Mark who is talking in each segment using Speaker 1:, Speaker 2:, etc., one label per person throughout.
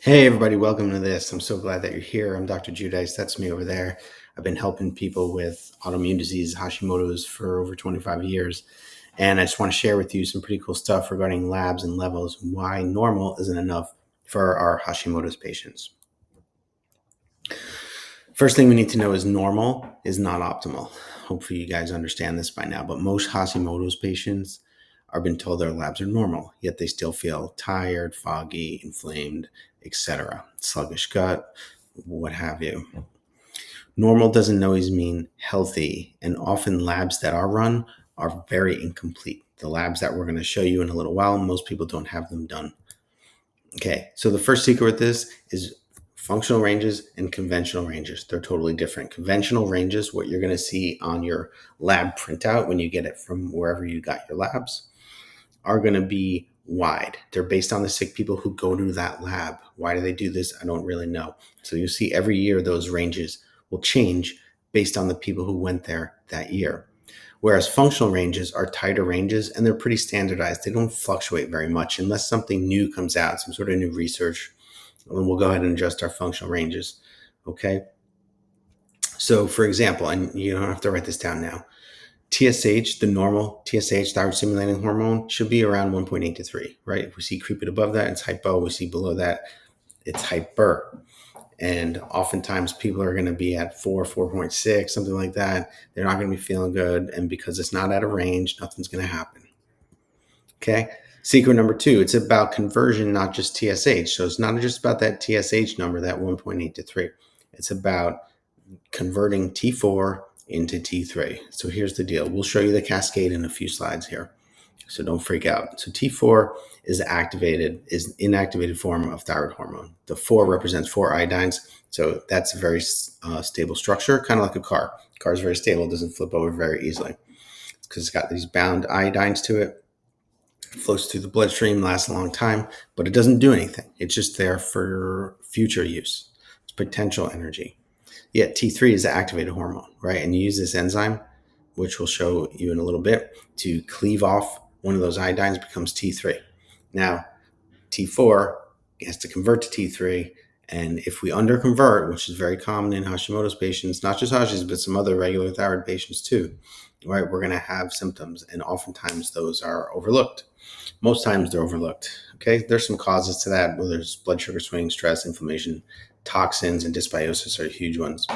Speaker 1: Hey everybody, welcome to this. I'm so glad that you're here. I'm Dr. Giudice. That's me over there. I've been helping people with autoimmune disease, Hashimoto's, for over 25 years. And I just want to share with you some pretty cool stuff regarding labs and levels and why normal isn't enough for our Hashimoto's patients. First thing we need to know is normal is not optimal. Hopefully you guys understand this by now, but most Hashimoto's patients are been told their labs are normal, yet they still feel tired, foggy, inflamed, etc. Sluggish gut, what have you. Normal doesn't always mean healthy, and often labs that are run are very incomplete. The labs that we're going to show you in a little while, most people don't have them done. Okay, so the first secret with this is functional ranges and conventional ranges. They're totally different. Conventional ranges, what you're going to see on your lab printout when you get it from wherever you got your labs, are going to be wide. They're based on the sick people who go to that lab. Why do they do this? I don't really know. So you'll see every year those ranges will change based on the people who went there that year. Whereas functional ranges are tighter ranges and they're pretty standardized. They don't fluctuate very much unless something new comes out, some sort of new research. And we'll go ahead and adjust our functional ranges. Okay. So for example, and you don't have to write this down now, TSH, the normal TSH, thyroid stimulating hormone, should be around 1.8 to 3, right? If we see creeping above that, it's hypo. We see below that, it's hyper. And oftentimes people are going to be at 4, 4.6, something like that. They're not going to be feeling good. And because it's not out of range, nothing's going to happen. Okay. Secret number 2, it's about conversion, not just TSH. So it's not just about that TSH number, that 1.8 to 3. It's about converting T4 into T3. So here's the deal. We'll show you the cascade in a few slides here. So don't freak out. So T4 is inactivated form of thyroid hormone. The 4 represents 4 iodines. So that's a very stable structure, kind of like a car. A car is very stable, doesn't flip over very easily because it's got these bound iodines to it. It flows through the bloodstream, lasts a long time, but it doesn't do anything. It's just there for future use. It's potential energy. Yet T3 is the activated hormone, right? And you use this enzyme, which we'll show you in a little bit, to cleave off one of those iodines, becomes T3. Now, T4 has to convert to T3. And if we underconvert, which is very common in Hashimoto's patients, not just Hashimoto's, but some other regular thyroid patients too, right? We're going to have symptoms. And oftentimes those are overlooked. Most times they're overlooked. Okay. There's some causes to that, whether there's blood sugar swings, stress, inflammation, toxins, and dysbiosis are huge ones,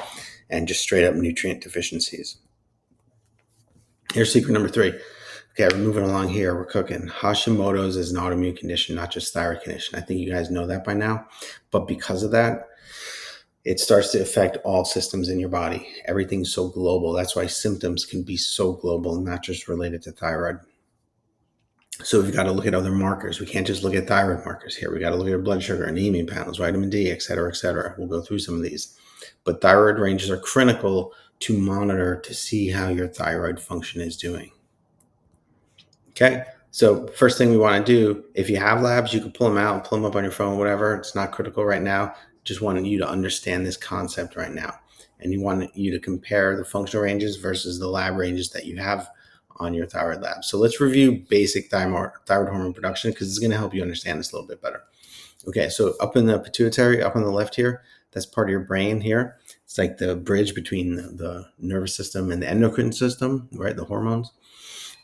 Speaker 1: and just straight up nutrient deficiencies. Here's secret number 3. Okay, we're moving along here. We're cooking. Hashimoto's is an autoimmune condition, not just thyroid condition. I think you guys know that by now. But because of that, it starts to affect all systems in your body. Everything's so global. That's why symptoms can be so global, not just related to thyroid. So we've got to look at other markers. We can't just look at thyroid markers here. We got to look at blood sugar, anemia panels, vitamin D, et cetera, et cetera. We'll go through some of these. But thyroid ranges are critical to monitor to see how your thyroid function is doing. Okay, so first thing we want to do, if you have labs, you can pull them out, pull them up on your phone, whatever. It's not critical right now. Just wanted you to understand this concept right now. And you want you to compare the functional ranges versus the lab ranges that you have on your thyroid lab. So let's review basic thyroid hormone production because it's going to help you understand this a little bit better. Okay, so up in the pituitary, up on the left here, that's part of your brain here. It's like the bridge between the nervous system and the endocrine system, right? The hormones,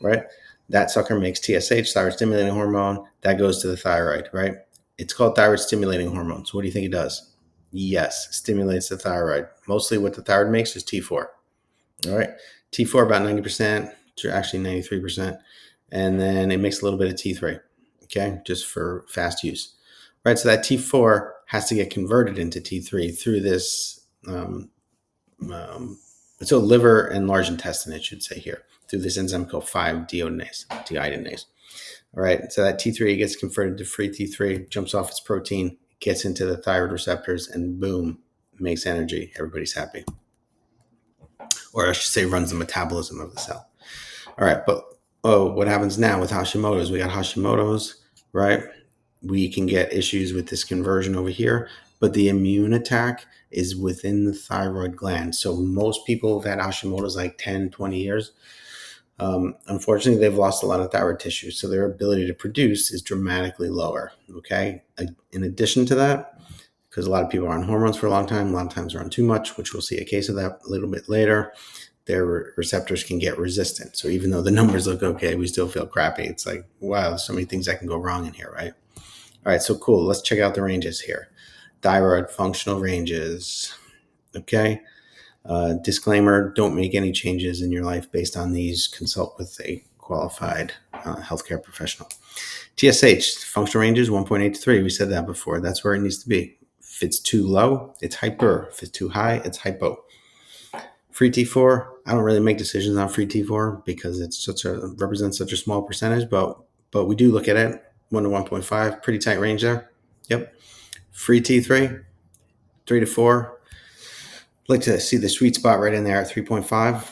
Speaker 1: right? That sucker makes TSH, thyroid stimulating hormone. That goes to the thyroid, right? It's called thyroid stimulating hormone. So what do you think it does? Yes, stimulates the thyroid. Mostly what the thyroid makes is T4. All right. T4 about 90%, actually 93%. And then it makes a little bit of T3, okay, just for fast use. Right. So that T4 has to get converted into T3 through this, so liver and large intestine, it should say here, through this enzyme called 5-deiodinase. All right, so that T3 gets converted to free T3, jumps off its protein, gets into the thyroid receptors, and boom, makes energy. Everybody's happy. Or I should say runs the metabolism of the cell. All right, but what happens now with Hashimoto's? We got Hashimoto's, right? We can get issues with this conversion over here, but the immune attack is within the thyroid gland. So most people who've had Hashimoto's like 10, 20 years, unfortunately, they've lost a lot of thyroid tissue. So their ability to produce is dramatically lower, okay? In addition to that, because a lot of people are on hormones for a long time. A lot of times they're on too much, which we'll see a case of that a little bit later. Their receptors can get resistant. So even though the numbers look okay, we still feel crappy. It's like, wow, there's so many things that can go wrong in here, right? All right, so cool. Let's check out the ranges here. Thyroid functional ranges. Okay. Disclaimer, don't make any changes in your life based on these. Consult with a qualified healthcare professional. TSH, functional ranges 1.8 to 3. We said that before. That's where it needs to be. If it's too low, it's hyper. If it's too high, it's hypo. Free T4, I don't really make decisions on free T4 because it's represents such a small percentage, but we do look at it. 1 to 1.5, pretty tight range there. Yep. Free T3, 3 to 4. Like to see the sweet spot right in there at 3.5.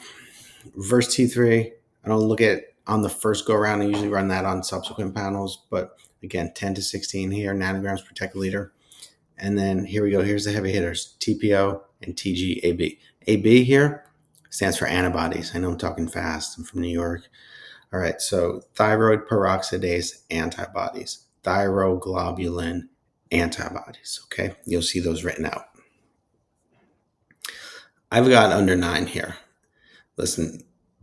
Speaker 1: Reverse T3, I don't look at on the first go around. I usually run that on subsequent panels, but again, 10 to 16 here, nanograms per deciliter. And then here we go. Here's the heavy hitters, TPO and TGAB. AB here stands for antibodies. I know I'm talking fast. I'm from New York. All right, so thyroid peroxidase antibodies, thyroglobulin antibodies, okay? You'll see those written out. I've got under 9 here. Listen,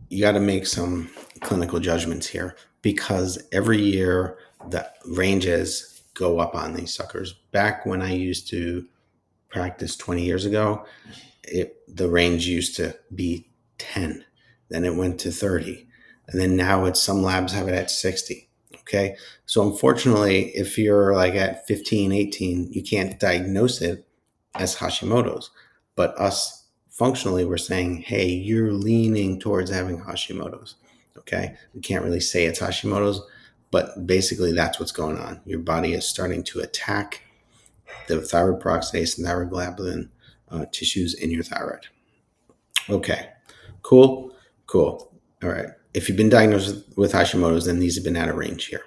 Speaker 1: you got to make some clinical judgments here because every year the ranges go up on these suckers. Back when I used to practice 20 years ago, the range used to be 10. Then it went to 30. And then now some labs have it at 60. Okay. So unfortunately, if you're like at 15, 18, you can't diagnose it as Hashimoto's. But us functionally, we're saying, hey, you're leaning towards having Hashimoto's. Okay. We can't really say it's Hashimoto's, but basically that's what's going on. Your body is starting to attack the thyroid peroxidase and thyroglobulin tissues in your thyroid. Okay, cool. All right. If you've been diagnosed with Hashimoto's, then these have been out of range here.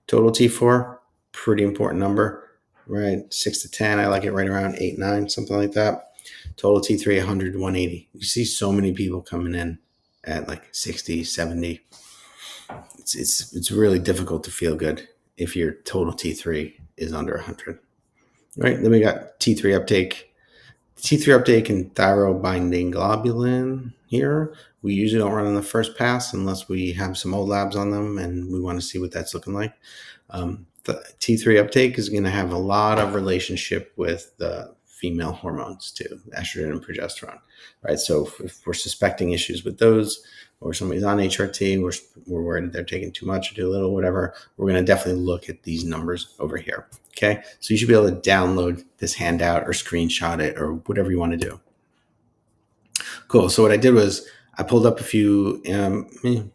Speaker 1: Total T4, pretty important number, right? 6 to 10, I like it right around 8, 9, something like that. Total T3, 100 to 180. You see so many people coming in at like 60, 70. It's really difficult to feel good if your total T3 is under 100. Right, then we got T3 uptake. T3 uptake and thyroid binding globulin here. We usually don't run on the first pass unless we have some old labs on them and we want to see what that's looking like. The T3 uptake is going to have a lot of relationship with the female hormones too, estrogen and progesterone, right? So if we're suspecting issues with those, or somebody's on HRT, we're worried they're taking too much or too little, whatever, we're going to definitely look at these numbers over here. Okay, so you should be able to download this handout or screenshot it or whatever you want to do. Cool. So what I did was I pulled up a few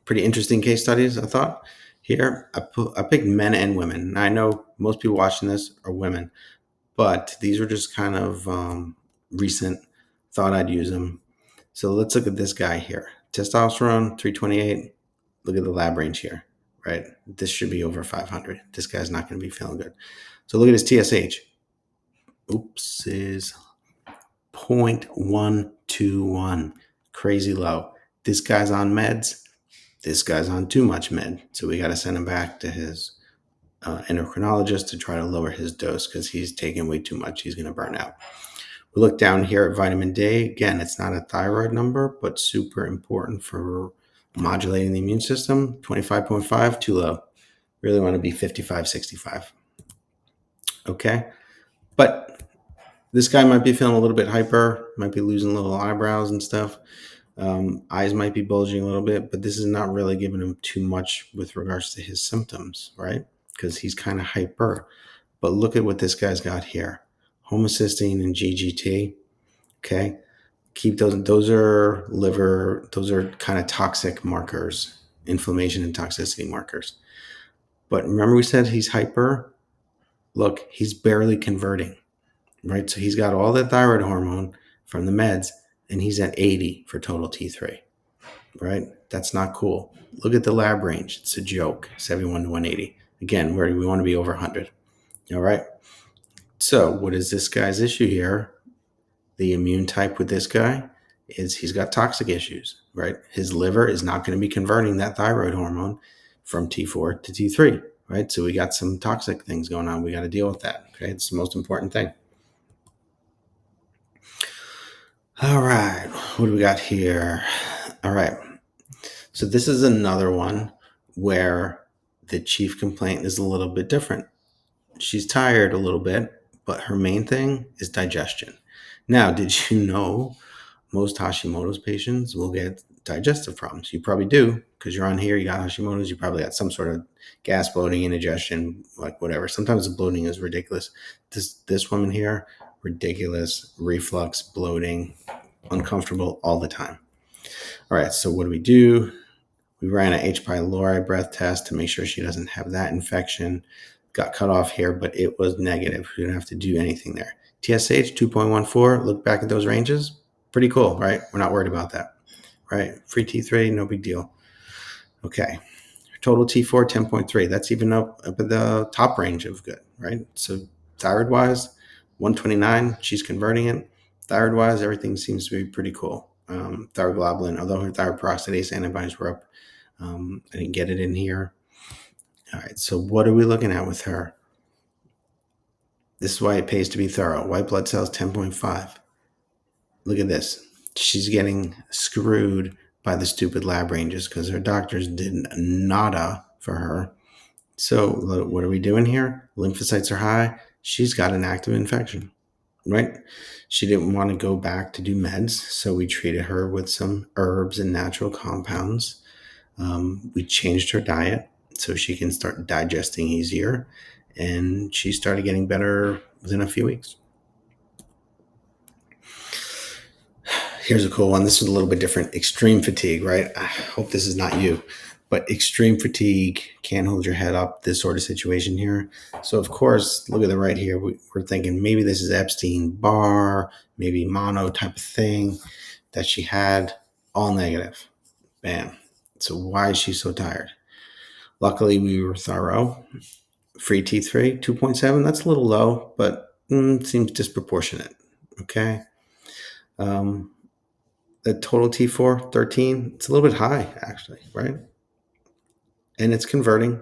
Speaker 1: pretty interesting case studies, I thought. Here, I picked men and women. Now, I know most people watching this are women, but these were just kind of recent. Thought I'd use them. So let's look at this guy here. Testosterone, 328. Look at the lab range here, right? This should be over 500. This guy's not going to be feeling good. So look at his TSH. Oops, is 0.121. Crazy low. This guy's on meds. This guy's on too much med. So we got to send him back to his endocrinologist to try to lower his dose because he's taking way too much. He's going to burn out. We look down here at vitamin D. Again, it's not a thyroid number, but super important for modulating the immune system. 25.5, too low. Really want to be 55, 65. Okay. But this guy might be feeling a little bit hyper, might be losing little eyebrows and stuff. Eyes might be bulging a little bit, but this is not really giving him too much with regards to his symptoms, right? Because he's kind of hyper. But look at what this guy's got here. Homocysteine and GGT. Okay. Keep those are liver, those are kind of toxic markers, inflammation and toxicity markers. But remember we said he's hyper? Look, he's barely converting, right? So he's got all that thyroid hormone from the meds and he's at 80 for total T3, right? That's not cool. Look at the lab range. It's a joke, 71 to 180. Again, where we want to be over 100. All right. So what is this guy's issue here? The immune type with this guy is he's got toxic issues, right? His liver is not going to be converting that thyroid hormone from T4 to T3, right? So we got some toxic things going on. We got to deal with that, okay? It's the most important thing. All right, what do we got here? All right, so this is another one where the chief complaint is a little bit different. She's tired a little bit, but her main thing is digestion. Now, did you know most Hashimoto's patients will get digestive problems? You probably do because you're on here, you got Hashimoto's, you probably got some sort of gas, bloating, indigestion, like whatever. Sometimes the bloating is ridiculous. This woman here, ridiculous, reflux, bloating, uncomfortable all the time. All right, so what do? We ran an H. pylori breath test to make sure she doesn't have that infection. Got cut off here, but it was negative. We didn't have to do anything there. TSH 2.14. Look back at those ranges. Pretty cool, right? We're not worried about that, right? Free T3, no big deal. Okay. Total T4 10.3. That's even up at the top range of good, right? So thyroid wise, 129. She's converting it. Thyroid wise, everything seems to be pretty cool. Thyroglobulin, although her thyroid peroxidase antibodies were up, I didn't get it in here. All right, so what are we looking at with her? This is why it pays to be thorough. White blood cells 10.5. Look at this. She's getting screwed by the stupid lab ranges because her doctors did nada for her. So what are we doing here? Lymphocytes are high. She's got an active infection, right? She didn't want to go back to do meds, so we treated her with some herbs and natural compounds. We changed her diet so she can start digesting easier, and she started getting better within a few weeks. Here's a cool one. This is a little bit different. Extreme fatigue, right? I hope this is not you, but extreme fatigue, can't hold your head up, this sort of situation here. So, of course, look at the right here. We're thinking maybe this is Epstein-Barr, maybe mono type of thing that she had, all negative. Bam. So why is she so tired? Luckily, we were thorough. Free T3, 2.7. That's a little low, but seems disproportionate. Okay. The total T4, 13. It's a little bit high, actually, right? And it's converting,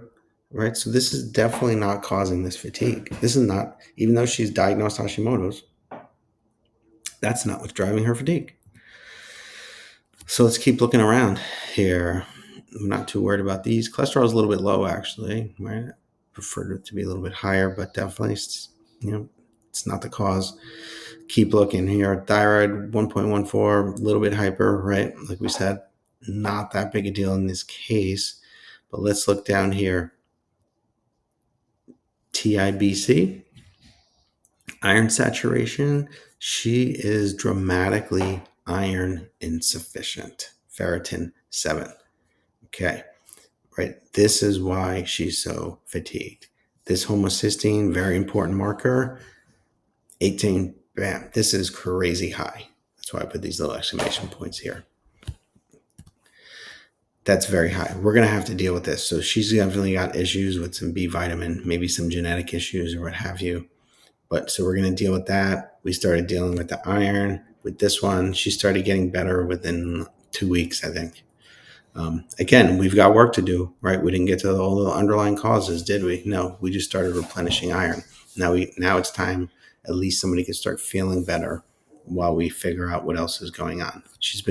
Speaker 1: right? So this is definitely not causing this fatigue. This is not, even though she's diagnosed Hashimoto's, that's not what's driving her fatigue. So let's keep looking around here. I'm not too worried about these. Cholesterol is a little bit low, actually. Right? Preferred it to be a little bit higher, but definitely, it's not the cause. Keep looking here. Thyroid 1.14, a little bit hyper, right? Like we said, not that big a deal in this case. But let's look down here. TIBC, iron saturation. She is dramatically iron insufficient. Ferritin 7. Okay, right? This is why she's so fatigued. This homocysteine, very important marker, 18. Bam, this is crazy high. That's why I put these little exclamation points here. That's very high. We're going to have to deal with this. So she's definitely got issues with some B vitamin, maybe some genetic issues or what have you. But so we're going to deal with that. We started dealing with the iron. With this one, she started getting better within 2 weeks, I think. Again, we've got work to do, right? We didn't get to all the underlying causes, did we? No, we just started replenishing iron. Now it's time at least somebody can start feeling better while we figure out what else is going on.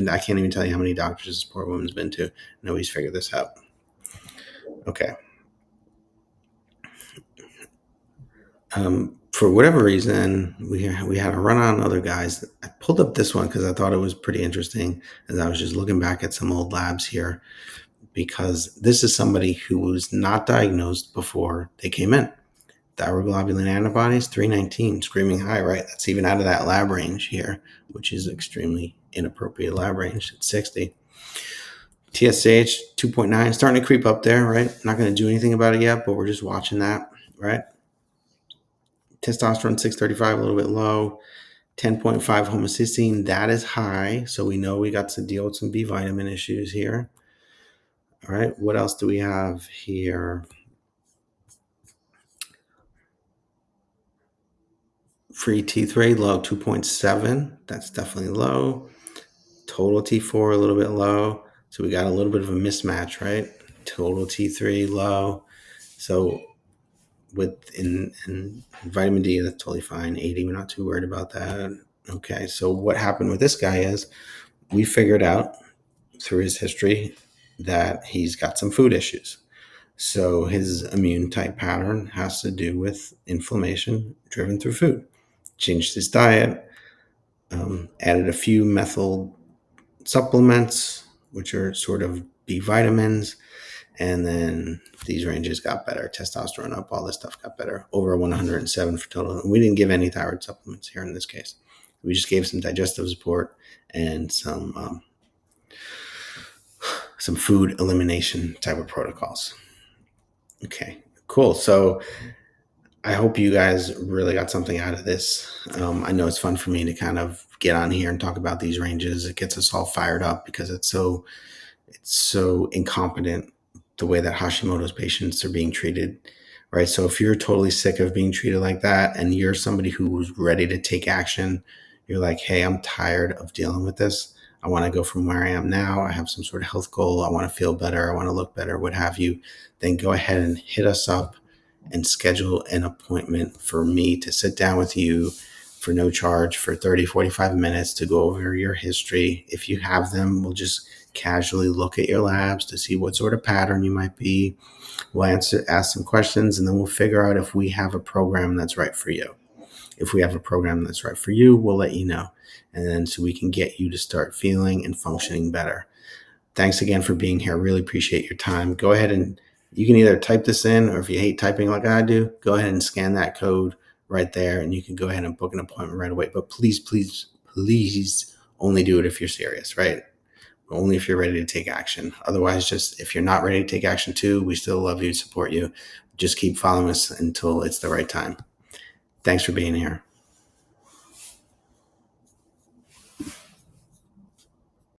Speaker 1: I can't even tell you how many doctors this poor woman's been to. Nobody's figured this out. Okay. For whatever reason, we had a run on other guys. I pulled up this one because I thought it was pretty interesting as I was just looking back at some old labs here, because this is somebody who was not diagnosed before they came in. Thyroglobulin antibodies, 319, screaming high, right? That's even out of that lab range here, which is extremely inappropriate lab range at 60. TSH, 2.9, starting to creep up there, right? Not going to do anything about it yet, but we're just watching that, right? Testosterone 635, a little bit low. 10.5 homocysteine, that is high. So we know we got to deal with some B vitamin issues here. All right, what else do we have here? Free T3, low 2.7. That's definitely low. Total T4, a little bit low. So we got a little bit of a mismatch, right? Total T3, low. So in vitamin D, that's totally fine. 80, we're not too worried about that. Okay, so what happened with this guy is we figured out through his history that he's got some food issues. So his immune type pattern has to do with inflammation driven through food. Changed his diet, added a few methyl supplements, which are sort of B vitamins, and then these ranges got better. Testosterone up, all this stuff got better. Over 107 for total. And we didn't give any thyroid supplements here in this case. We just gave some digestive support and some food elimination type of protocols. Okay, cool. So I hope you guys really got something out of this. I know it's fun for me to kind of get on here and talk about these ranges. It gets us all fired up because it's so incompetent the way that Hashimoto's patients are being treated, right? So if you're totally sick of being treated like that and you're somebody who's ready to take action, you're like, hey, I'm tired of dealing with this. I want to go from where I am now. I have some sort of health goal. I want to feel better. I want to look better, what have you. Then go ahead and hit us up and schedule an appointment for me to sit down with you for no charge for 30, 45 minutes to go over your history. If you have them, we'll just casually look at your labs to see what sort of pattern you might be. We'll ask some questions, and then we'll figure out if we have a program that's right for you. If we have a program that's right for you, we'll let you know. And then so we can get you to start feeling and functioning better. Thanks again for being here. Really appreciate your time. Go ahead and you can either type this in, or if you hate typing like I do, go ahead and scan that code right there and you can go ahead and book an appointment right away. But please, please, please only do it if you're serious, right? Only if you're ready to take action. Otherwise, just if you're not ready to take action too, we still love you, support you. Just keep following us until it's the right time. Thanks for being here.